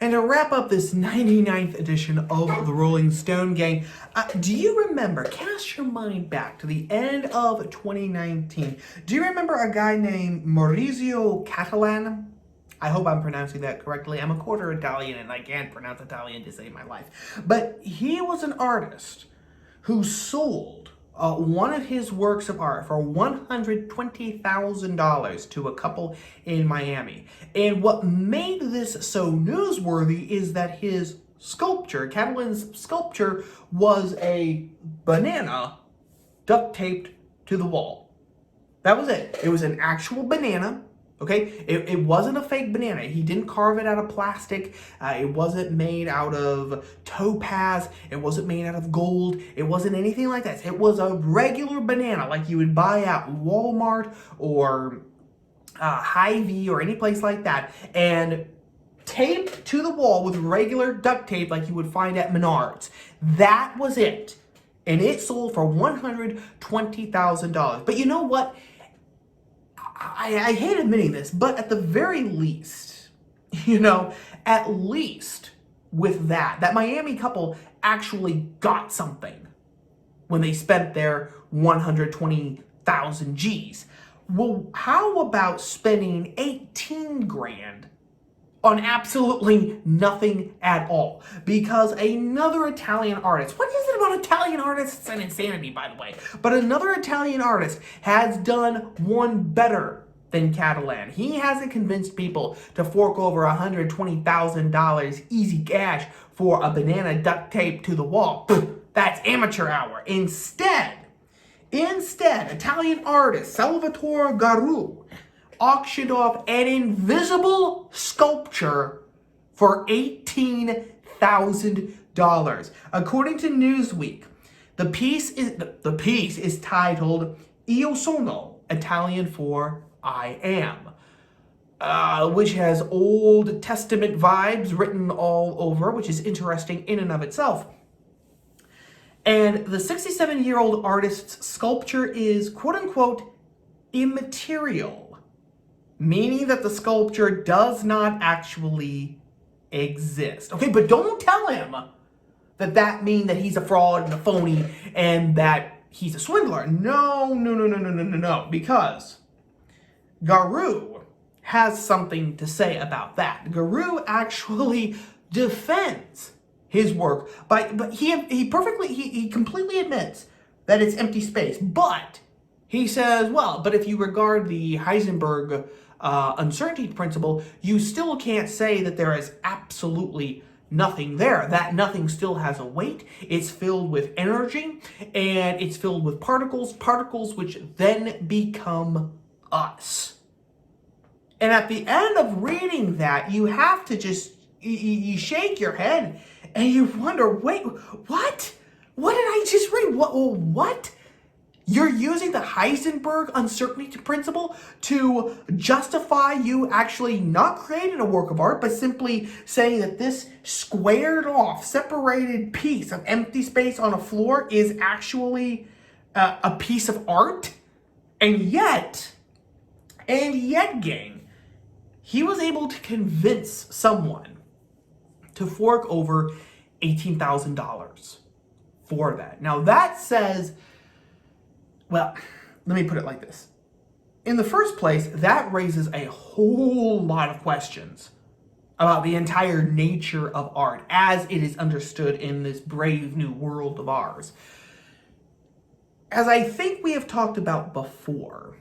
And to wrap up this 99th edition of the Rolling Stone Gang, do you remember, cast your mind back to the end of 2019, do you remember a guy named Maurizio Catalan? I hope I'm pronouncing that correctly. I'm a quarter Italian and I can't pronounce Italian to save my life. But he was an artist who sold one of his works of art for $120,000 to a couple in Miami. And what made this so newsworthy is that his sculpture, Catalan's sculpture, was a banana duct taped to the wall. That was it. It was an actual banana. Okay, it wasn't a fake banana. He didn't carve it out of plastic. It wasn't made out of topaz. It wasn't made out of gold. It wasn't anything like that. It was a regular banana like you would buy at Walmart or Hy-Vee or any place like that, and taped to the wall with regular duct tape like you would find at Menards. That was it. And it sold for $120,000. But you know what? I hate admitting this, but at the very least, at least with that Miami couple actually got something when they spent their 120,000 G's. Well, how about spending 18 grand on absolutely nothing at all? Because another Italian artist, what is it about Italian artists? It's an insanity, by the way. But another Italian artist has done one better than Catalan. He hasn't convinced people to fork over $120,000 easy cash for a banana duct tape to the wall. That's amateur hour. Instead, Italian artist Salvatore Garau auctioned off an invisible sculpture for $18,000. According to Newsweek, the piece is titled Io Sono, Italian for I am, which has Old Testament vibes written all over, which is interesting in and of itself. And the 67-year-old artist's sculpture is, quote-unquote, immaterial, meaning that the sculpture does not actually exist. Okay, but don't tell him that means that he's a fraud and a phony and that he's a swindler. No, because Garau has something to say about that. Garau actually defends his work but he completely admits that it's empty space, but he says, well, but if you regard the Heisenburg Uncertainty Principle, you still can't say that there is absolutely nothing there. That nothing still has a weight. It's filled with energy, and it's filled with particles which then become us. And at the end of reading that, you have to just, you shake your head, and you wonder, wait, what? What did I just read? What? You're using the Heisenburg Uncertainty Principle to justify you actually not creating a work of art, but simply saying that this squared off, separated piece of empty space on a floor is actually a piece of art? And yet, gang, he was able to convince someone to fork over $18,000 for that. Now that says, well, let me put it like this. In the first place, that raises a whole lot of questions about the entire nature of art as it is understood in this brave new world of ours. As I think we have talked about before,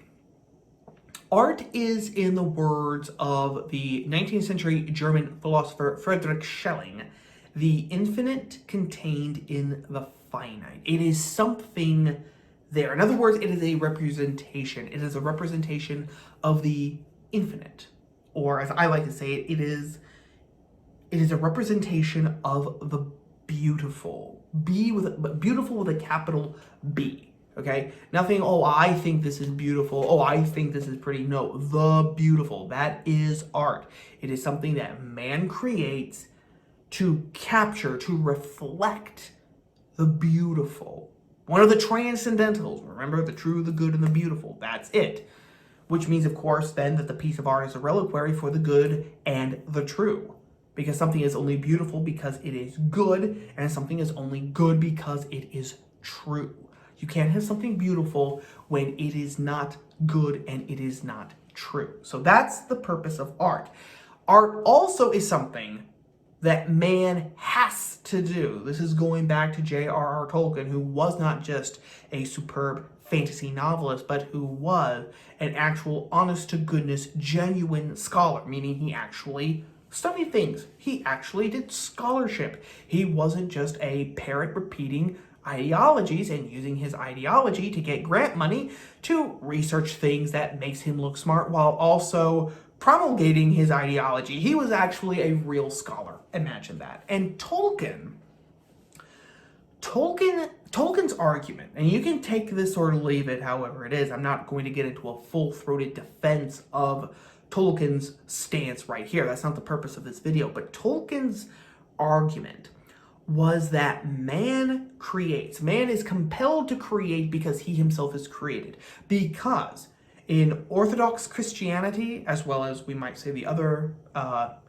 art is, in the words of the 19th century German philosopher Friedrich Schelling, the infinite contained in the finite. It is something there. In other words, it is a representation. It is a representation of the infinite. Or as I like to say it, it is a representation of the beautiful. Beautiful with a capital B. Okay? Nothing, oh, I think this is beautiful. Oh, I think this is pretty. No, the beautiful. That is art. It is something that man creates to capture, to reflect the beautiful. One of the transcendentals. Remember, the true, the good, and the beautiful. That's it. Which means, of course, then that the piece of art is a reliquary for the good and the true. because something is only beautiful because it is good, and something is only good because it is true. You can't have something beautiful when it is not good and it is not true. So that's the purpose of art. Art also is something that man has to do. This is going back to J.R.R. Tolkien, who was not just a superb fantasy novelist, but who was an actual honest-to-goodness, genuine scholar, meaning he actually studied things. He actually did scholarship. He wasn't just a parrot repeating ideologies and using his ideology to get grant money to research things that makes him look smart while also promulgating his ideology. He was actually a real scholar. Imagine that. And Tolkien's argument, and you can take this or leave it however it is. I'm not going to get into a full-throated defense of Tolkien's stance right here. That's not the purpose of this video. But Tolkien's argument was that man creates. Man is compelled to create because he himself is created. Because in Orthodox Christianity, as well as we might say the other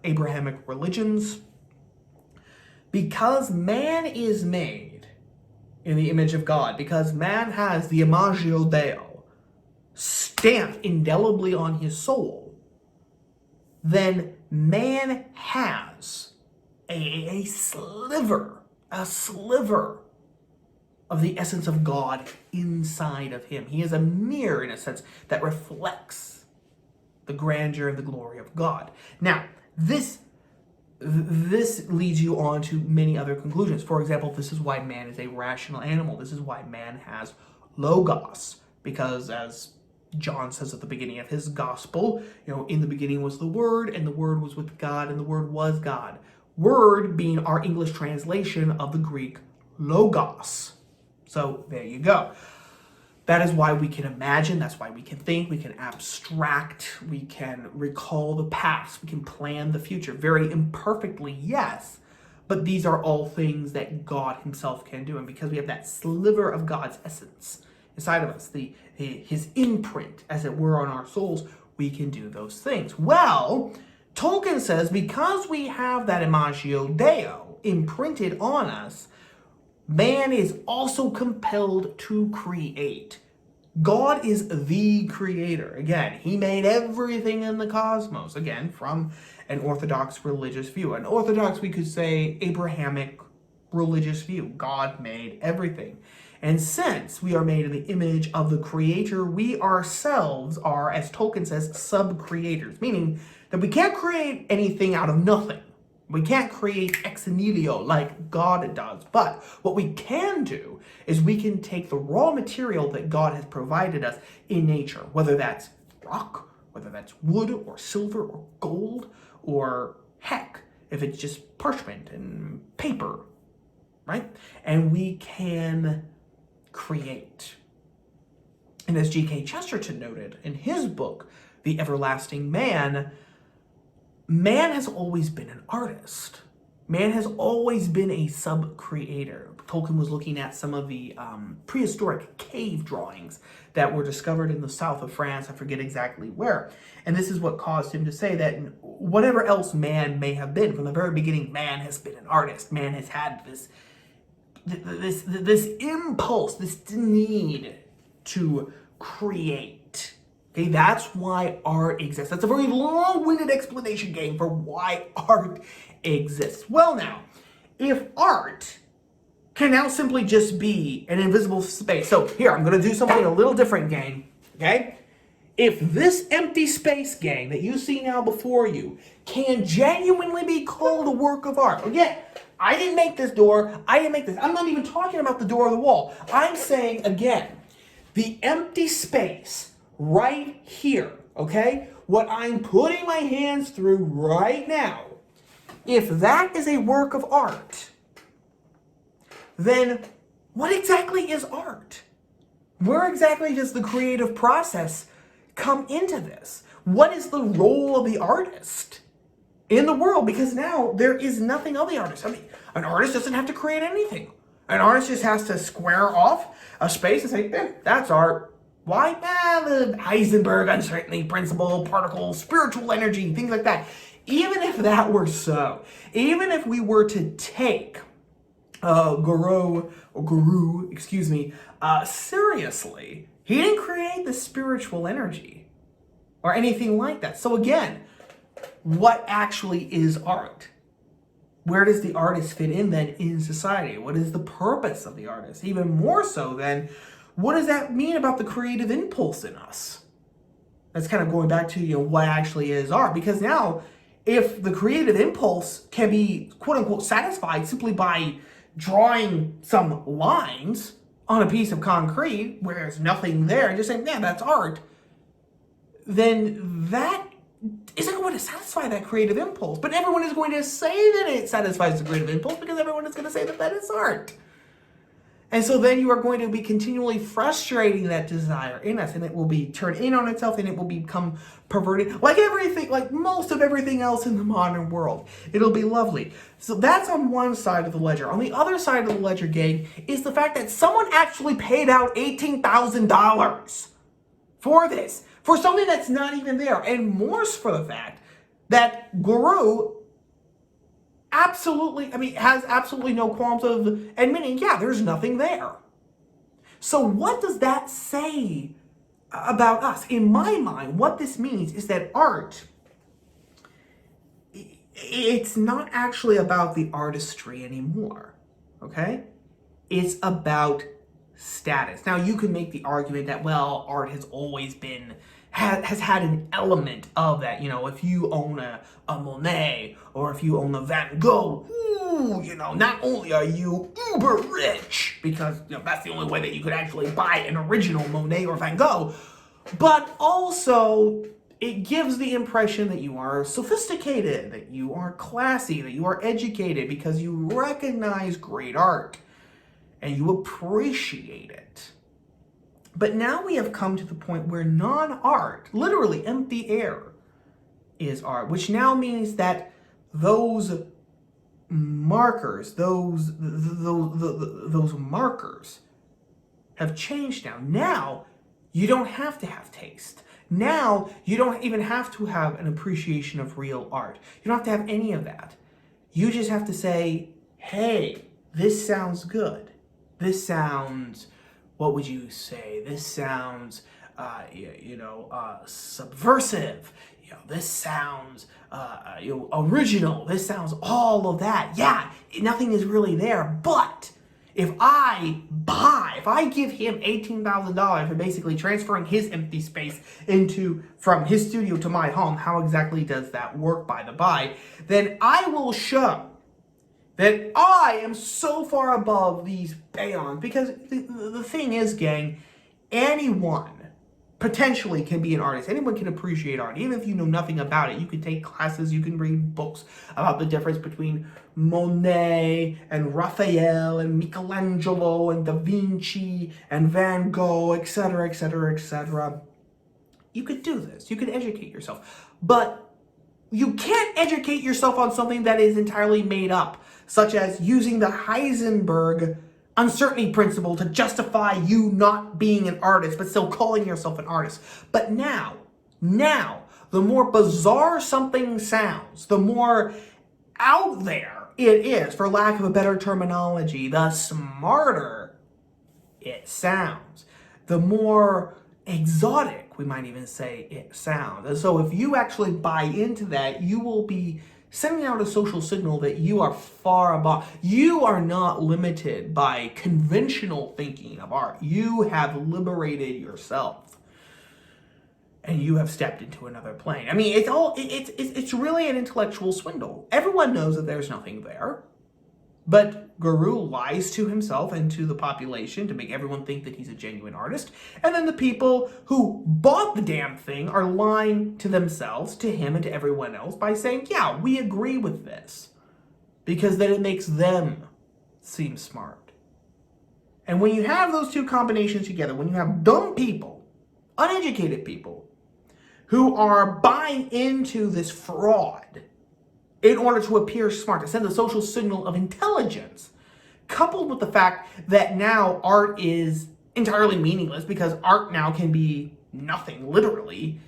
Abrahamic religions, because man is made in the image of God, because man has the imago Dei stamped indelibly on his soul, then man has a sliver of the essence of God inside of him. He is a mirror, in a sense, that reflects the grandeur and the glory of God. Now, this leads you on to many other conclusions. For example, this is why man is a rational animal. This is why man has logos, because as John says at the beginning of his gospel, in the beginning was the Word, and the Word was with God, and the Word was God. Word being our English translation of the Greek logos. So there you go. That is why we can imagine, that's why we can think, we can abstract, we can recall the past, we can plan the future. Very imperfectly, yes, but these are all things that God himself can do. And because we have that sliver of God's essence inside of us, his imprint, as it were, on our souls, we can do those things. Well, Tolkien says because we have that imago Dei imprinted on us, man is also compelled to create. God is the creator. Again, he made everything in the cosmos. Again, from an Orthodox religious view. An Orthodox, we could say, Abrahamic religious view. God made everything. And since we are made in the image of the creator, we ourselves are, as Tolkien says, sub-creators. Meaning that we can't create anything out of nothing. We can't create ex nihilo like God does, but what we can do is we can take the raw material that God has provided us in nature, whether that's rock, whether that's wood or silver or gold, or heck, if it's just parchment and paper, right? And we can create. And as G.K. Chesterton noted in his book, The Everlasting Man, man has always been an artist. Man has always been a sub-creator. Tolkien was looking at some of the prehistoric cave drawings that were discovered in the south of France. I forget exactly where. And this is what caused him to say that whatever else man may have been, from the very beginning, man has been an artist. Man has had this impulse, this need to create. Okay, that's why art exists. That's a very long-winded explanation, gang, for why art exists. Well, now, if art can now simply just be an invisible space. So here, I'm going to do something a little different, gang, okay? If this empty space, gang, that you see now before you can genuinely be called a work of art. Again, I didn't make this door. I didn't make this. I'm not even talking about the door or the wall. I'm saying, again, the empty space right here, okay? What I'm putting my hands through right now, if that is a work of art, then what exactly is art? Where exactly does the creative process come into this? What is the role of the artist in the world? Because now there is nothing of the artist. I mean, an artist doesn't have to create anything. An artist just has to square off a space and say, that's art. Why? The Heisenburg Uncertainty Principle, particles, spiritual energy, things like that. even if that were so, even if we were to take Guru, seriously, he didn't create the spiritual energy or anything like that. So again, what actually is art? Where does the artist fit in then in society? What is the purpose of the artist? Even more so then, what does that mean about the creative impulse in us? That's kind of going back to, what actually is art. Because now, if the creative impulse can be, quote unquote, satisfied simply by drawing some lines on a piece of concrete where there's nothing there and just saying, yeah, that's art, then that isn't going to satisfy that creative impulse. But everyone is going to say that it satisfies the creative impulse because everyone is going to say that that is art. And so then you are going to be continually frustrating that desire in us, and it will be turned in on itself, and it will become perverted, like everything, like most of everything else in the modern world. It'll be lovely. So that's on one side of the ledger. On the other side of the ledger, gang, is the fact that someone actually paid out $18,000 for this, for something that's not even there, and more for the fact that Guru has absolutely no qualms of admitting, yeah, there's nothing there. So what does that say about us? In my mind, what this means is that art, it's not actually about the artistry anymore, okay? It's about status. Now, you can make the argument that, well, art has always been, has had an element of that. If you own a Monet or if you own a Van Gogh, not only are you uber rich, because that's the only way that you could actually buy an original Monet or Van Gogh, but also it gives the impression that you are sophisticated, that you are classy, that you are educated because you recognize great art and you appreciate it. But now we have come to the point where non-art, literally empty air, is art, which now means that those markers, those markers have changed now. Now, you don't have to have taste. Now, you don't even have to have an appreciation of real art. You don't have to have any of that. You just have to say, hey, this sounds good. This sounds, what would you say? This sounds, subversive. This sounds, original. This sounds all of that. Yeah, nothing is really there. But if I give him $18,000 for basically transferring his empty space from his studio to my home, how exactly does that work, by the by? Then I will show that I am so far above these peons, because the thing is, gang, anyone potentially can be an artist. Anyone can appreciate art. Even if you know nothing about it, you can take classes, you can read books about the difference between Monet and Raphael and Michelangelo and Da Vinci and Van Gogh, etc., etc., etc. You could do this. You could educate yourself. But you can't educate yourself on something that is entirely made up, such as using the Heisenburg Uncertainty Principle to justify you not being an artist, but still calling yourself an artist. But now, the more bizarre something sounds, the more out there it is, for lack of a better terminology, the smarter it sounds. The more exotic, we might even say, it sounds. And so if you actually buy into that, you will be sending out a social signal that you are far above. You are not limited by conventional thinking of art. You have liberated yourself. And you have stepped into another plane. I mean, it's really an intellectual swindle. Everyone knows that there's nothing there. But Guru lies to himself and to the population to make everyone think that he's a genuine artist. And then the people who bought the damn thing are lying to themselves, to him, and to everyone else by saying, yeah, we agree with this. Because then it makes them seem smart. And when you have those two combinations together, when you have dumb people, uneducated people, who are buying into this fraud in order to appear smart, to send a social signal of intelligence, coupled with the fact that now art is entirely meaningless because art now can be nothing, literally,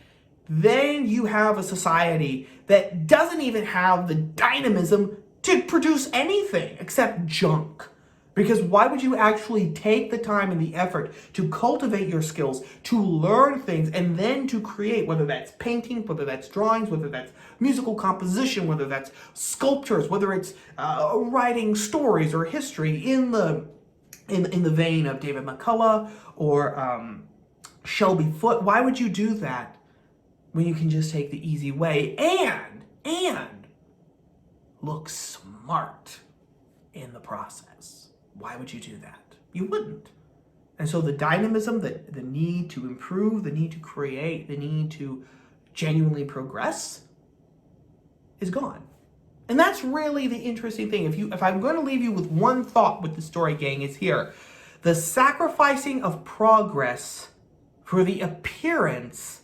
then you have a society that doesn't even have the dynamism to produce anything except junk. Because why would you actually take the time and the effort to cultivate your skills, to learn things, and then to create, whether that's painting, whether that's drawings, whether that's musical composition, whether that's sculptures, whether it's writing stories or history in the vein of David McCullough or Shelby Foote. Why would you do that when you can just take the easy way and look smart in the process? Why would you do that? You wouldn't. And so the dynamism, the need to improve, the need to create, the need to genuinely progress is gone. And that's really the interesting thing. If I'm going to leave you with one thought with the story, gang, is here. The sacrificing of progress for the appearance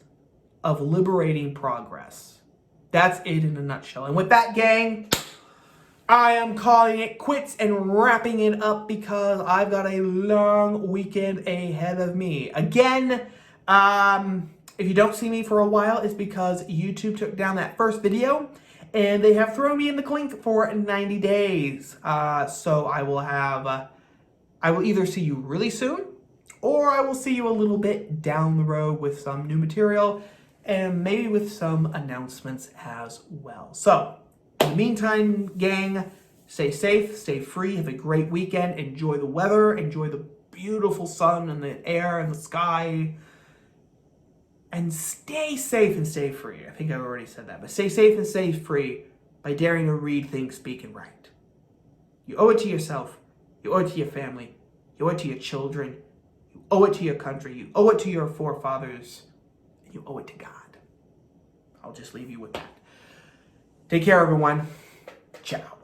of liberating progress. That's it in a nutshell. And with that, gang, I am calling it quits and wrapping it up because I've got a long weekend ahead of me. Again, if you don't see me for a while, it's because YouTube took down that first video and they have thrown me in the clink for 90 days. So I will either see you really soon or I will see you a little bit down the road with some new material and maybe with some announcements as well. So, in the meantime, gang, stay safe, stay free, have a great weekend, enjoy the weather, enjoy the beautiful sun and the air and the sky, and stay safe and stay free. I think I've already said that, but stay safe and stay free by daring to read, think, speak, and write. You owe it to yourself, you owe it to your family, you owe it to your children, you owe it to your country, you owe it to your forefathers, and you owe it to God. I'll just leave you with that. Take care, everyone. Ciao.